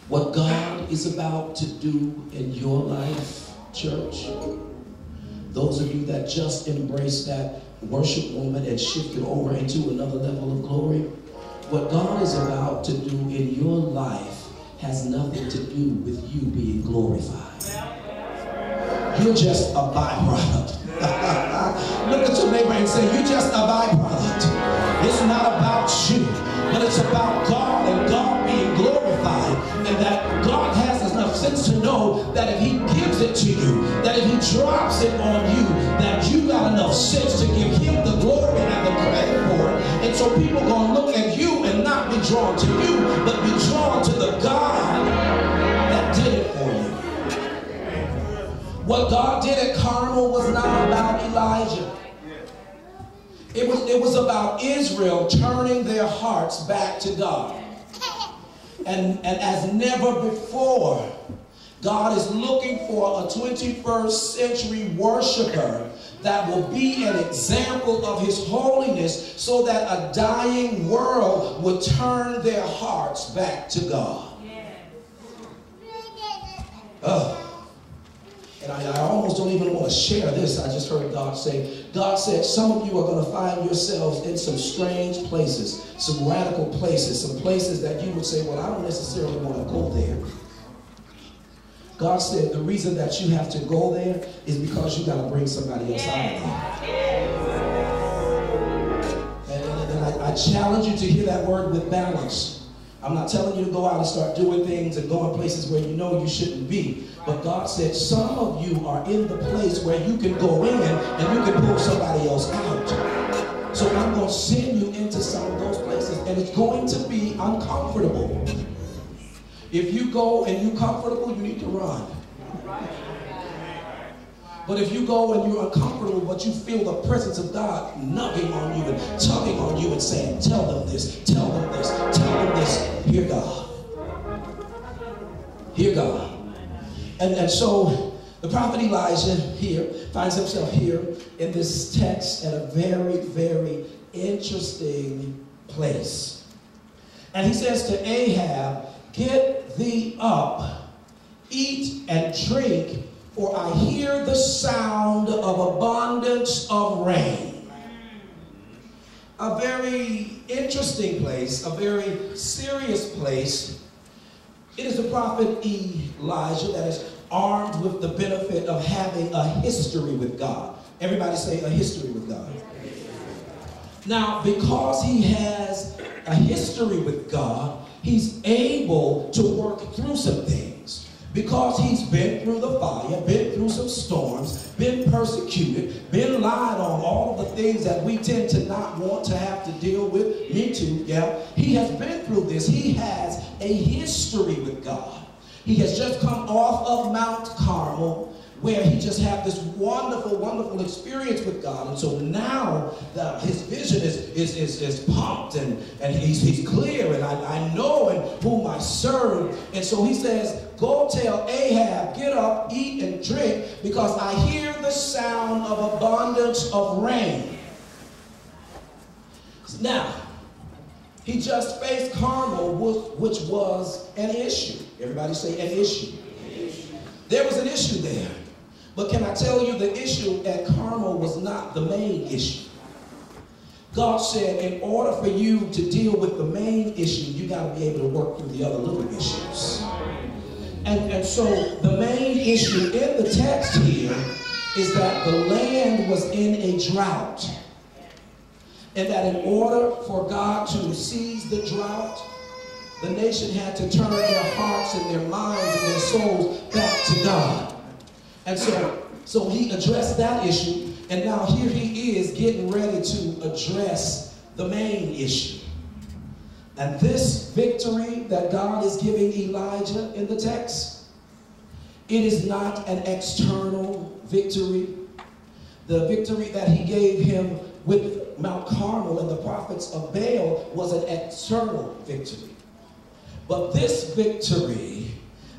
What God is about to do in your life, church, those of you that just embraced that worship moment and shifted over into another level of glory, what God is about to do in your life has nothing to do with you being glorified. You're just a byproduct. Look at your neighbor and say, you're just a byproduct. It's not about you, but it's about God and God being glorified, and that God has enough sense to know that if he gives it to you, that if he drops it on you, that you got enough sense to give him the glory and the credit for it. And so people are going to look at you and not be drawn to you, but be drawn to the God that did it for you. What God did at Carmel was not about Elijah. It was about Israel turning their hearts back to God. And as never before, God is looking for a 21st century worshiper that will be an example of his holiness, so that a dying world would turn their hearts back to God. And I almost don't even want to share this. I just heard God say, God said, some of you are going to find yourselves in some strange places, some radical places, some places that you would say, well, I don't necessarily want to go there. God said the reason that you have to go there is because you got to bring somebody else out of there. And I challenge you to hear that word with balance. I'm not telling you to go out and start doing things and go in places where you know you shouldn't be. But God said some of you are in the place where you can go in and you can pull somebody else out. So I'm going to send you into some of those places, and it's going to be uncomfortable. If you go and you're comfortable, you need to run. But if you go and you're uncomfortable, but you feel the presence of God nugging on you and tugging on you and saying, tell them this, tell them this, tell them this, hear God. Hear God. And so the prophet Elijah here finds himself here in this text at a very, very interesting place. And he says to Ahab, get thee up, eat and drink, for I hear the sound of abundance of rain. A very interesting place, a very serious place. It is the prophet Elijah that is armed with the benefit of having a history with God. Everybody say a history with God. Now, because he has a history with God, he's able to work through some things. Because he's been through the fire, been through some storms, been persecuted, been lied on, all of the things that we tend to not want to have to deal with. Me too, yeah. He has been through this. He has a history with God. He has just come off of Mount Carmel, where he just had this wonderful, wonderful experience with God. And so now his vision is pumped and he's clear, and I know in whom I serve. And so he says, go tell Ahab, get up, eat and drink, because I hear the sound of abundance of rain. Now, he just faced Carmel, which was an issue. Everybody say an issue. There was an issue there. But can I tell you, the issue at Carmel was not the main issue. God said, in order for you to deal with the main issue, you got to be able to work through the other little issues. And so the main issue in the text here is that the land was in a drought. And that in order for God to seize the drought, the nation had to turn their hearts and their minds and their souls back to God. And so he addressed that issue, and now here he is getting ready to address the main issue. And this victory that God is giving Elijah in the text, it is not an external victory. The victory that he gave him with Mount Carmel and the prophets of Baal was an external victory. But this victory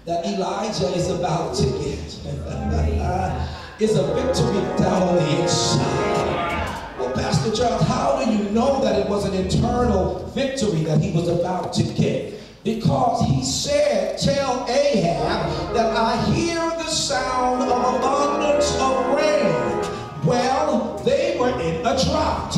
that Elijah is about to get is a victory down on the inside. Well, Pastor Charles, how do you know that it was an internal victory that he was about to get? Because he said, tell Ahab that I hear the sound of abundance of rain. Well, they were in a drought,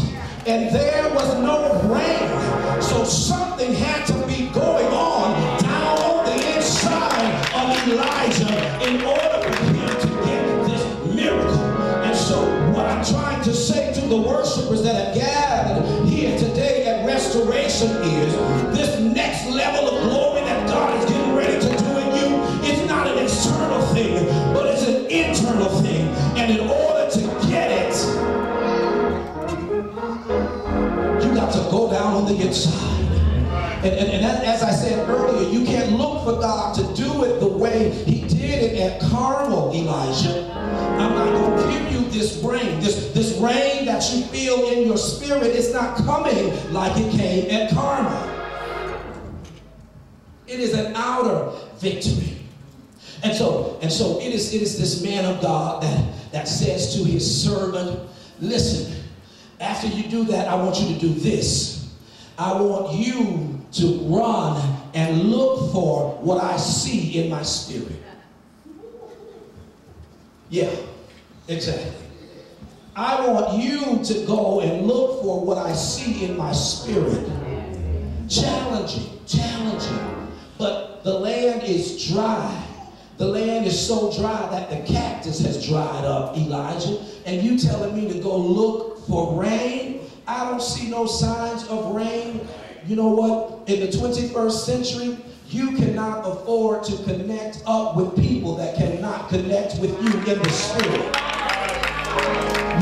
and there was no rain. So something had to be going on down on the inside of Elijah in order for him to get this miracle. And so what I'm trying to say to the worshipers that have gathered here today at Restoration is this next level of glory that God is getting ready to do in you. It's not an external thing, but it's an internal thing. And in order to get it, you got to go down on the inside. And as I said earlier, you can't look for God to do it the way he did it at Carmel, Elijah. I'm not going to give you this rain. This rain that you feel in your spirit is not coming like it came at Carmel. It is an outer victory. And so it is this man of God that says to his servant, listen, after you do that, I want you to do this. I want you to run and look for what I see in my spirit. Yeah, exactly. I want you to go and look for what I see in my spirit. Challenging. But the land is dry. The land is so dry that the cactus has dried up, Elijah. And you telling me to go look for rain? I don't see no signs of rain. You know what? In the 21st century, you cannot afford to connect up with people that cannot connect with you in the spirit.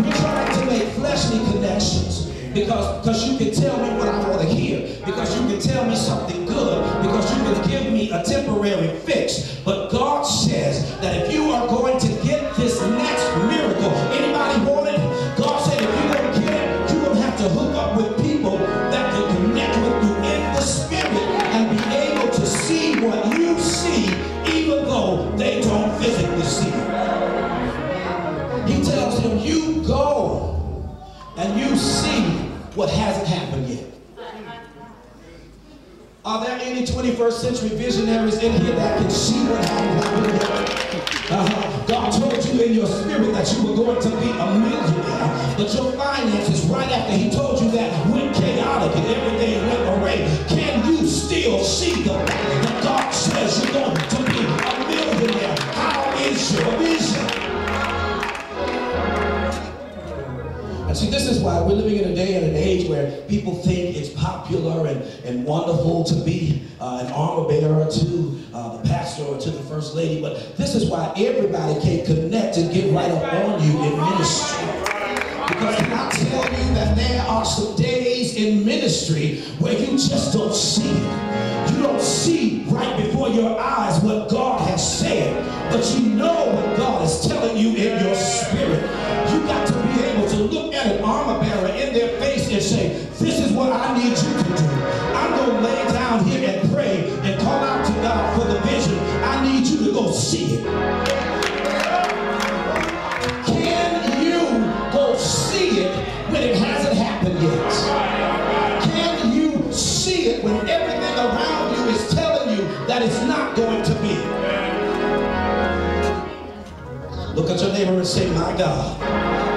You're trying to make fleshly connections because you can tell me what I want to hear, because you can tell me something good, because you can give me a temporary fix. But God says that if you are going to get this next miracle, anybody want it? God said if you're going to get it, you're going to have to hook up with people that can connect with you in the spirit and be able to see what you see, even though they don't physically see it. He tells him, you go and you see what hasn't happened yet. Are there any 21st century visionaries in here that can see what hasn't happened yet? God told you in your spirit that you were going to be a millionaire, but your finances right after he told you that went chaotic and everything went away. Can you still see the fact that God says you're going to be a millionaire? How is your vision? And see, this is why we're living in a day and an age where people think it's popular and wonderful to be an armor bearer to the pastor or to the first lady. But this is why everybody can connect and get right up on you in ministry. Because can I tell you that there are some days in ministry where you just don't see it. You don't see right before your eyes what God has said, but you know what God is telling you in your spirit. You got to be able to look at an armor bearer in their face and say, this is what I need you to do. I'm going to lay down here and pray and call out to God for the vision. I need you to go see it. Can you go see it when it hasn't happened yet? Can you see it when everything around you is telling you that it's not going to be? Look at your neighbor and say, my God